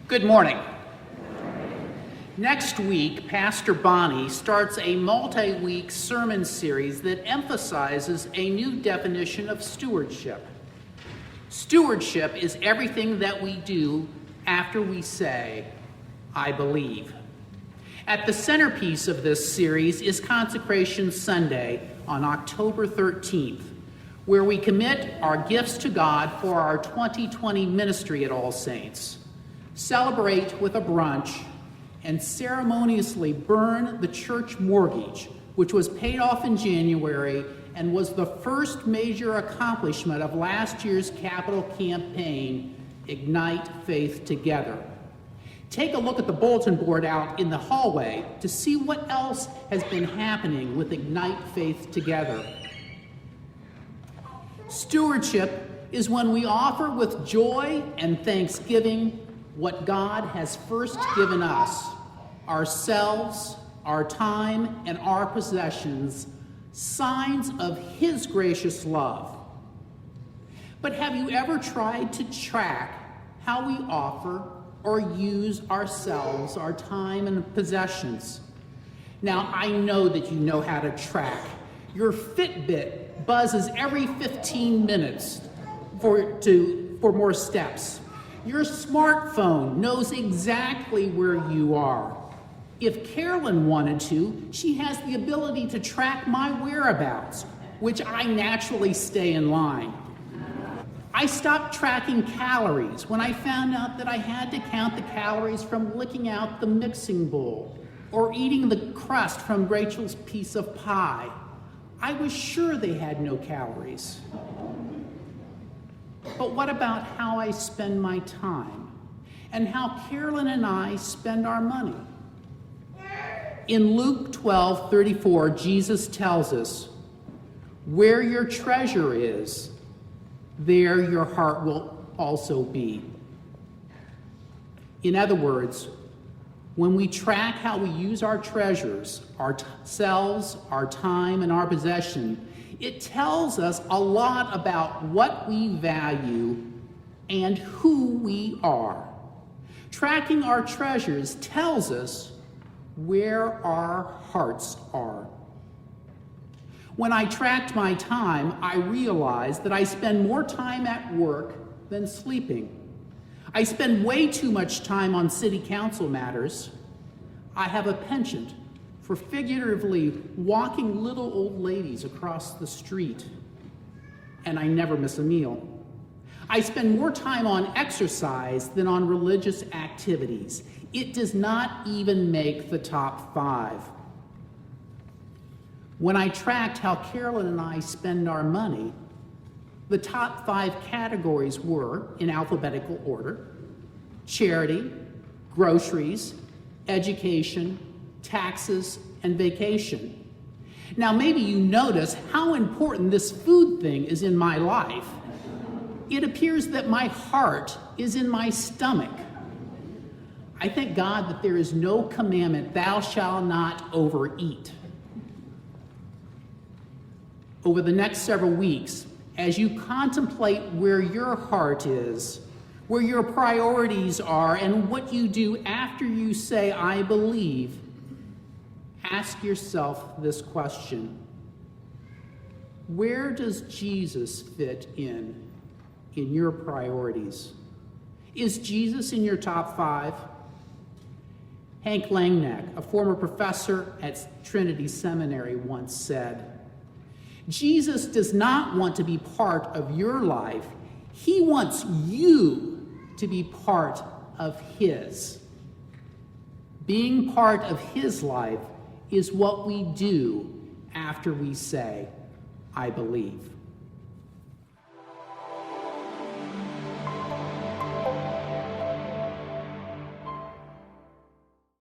Good morning. Next week, Pastor Bonnie starts a multi-week sermon series that emphasizes a new definition of stewardship. Stewardship is everything that we do after we say, I believe. At the centerpiece of this series is Consecration Sunday on October 13th, where we commit our gifts to God for our 2020 ministry at All Saints, celebrate with a brunch, and ceremoniously burn the church mortgage, which was paid off in January and was the first major accomplishment of last year's capital campaign, Ignite Faith Together. Take a look at the bulletin board out in the hallway to see what else has been happening with Ignite Faith Together. Stewardship is when we offer with joy and thanksgiving what God has first given us, ourselves, our time, and our possessions, signs of His gracious love. But have you ever tried to track how we offer or use ourselves, our time, and possessions? Now, I know that you know how to track. Your Fitbit buzzes every 15 minutes for more steps. Your smartphone knows exactly where you are. If Carolyn wanted to, she has the ability to track my whereabouts, which I naturally stay in line. I stopped tracking calories when I found out that I had to count the calories from licking out the mixing bowl or eating the crust from Rachel's piece of pie. I was sure they had no calories. But what about how I spend my time and how Carolyn and I spend our money? In Luke 12:34, Jesus tells us, "Where your treasure is, there your heart will also be." In other words, when we track how we use our treasures, ourselves, our time, and our possession, it tells us a lot about what we value and who we are. Tracking our treasures tells us where our hearts are. When I tracked my time, I realized that I spend more time at work than sleeping. I spend way too much time on city council matters. I have a penchant for figuratively walking little old ladies across the street, and I never miss a meal. I spend more time on exercise than on religious activities. It does not even make the top 5. When I tracked how Carolyn and I spend our money, the top 5 categories were, in alphabetical order, charity, groceries, education, taxes, and vacation. Now, maybe you notice how important this food thing is in my life. It appears that my heart is in my stomach. I thank God that there is no commandment, thou shalt not overeat. Over the next several weeks, as you contemplate where your heart is, where your priorities are, and what you do after you say, I believe, ask yourself this question: where does Jesus fit in your priorities? Is Jesus in your top 5? Hank Langnack, a former professor at Trinity Seminary, once said, Jesus does not want to be part of your life. He wants you to be part of his. Being part of his life is what we do after we say, I believe.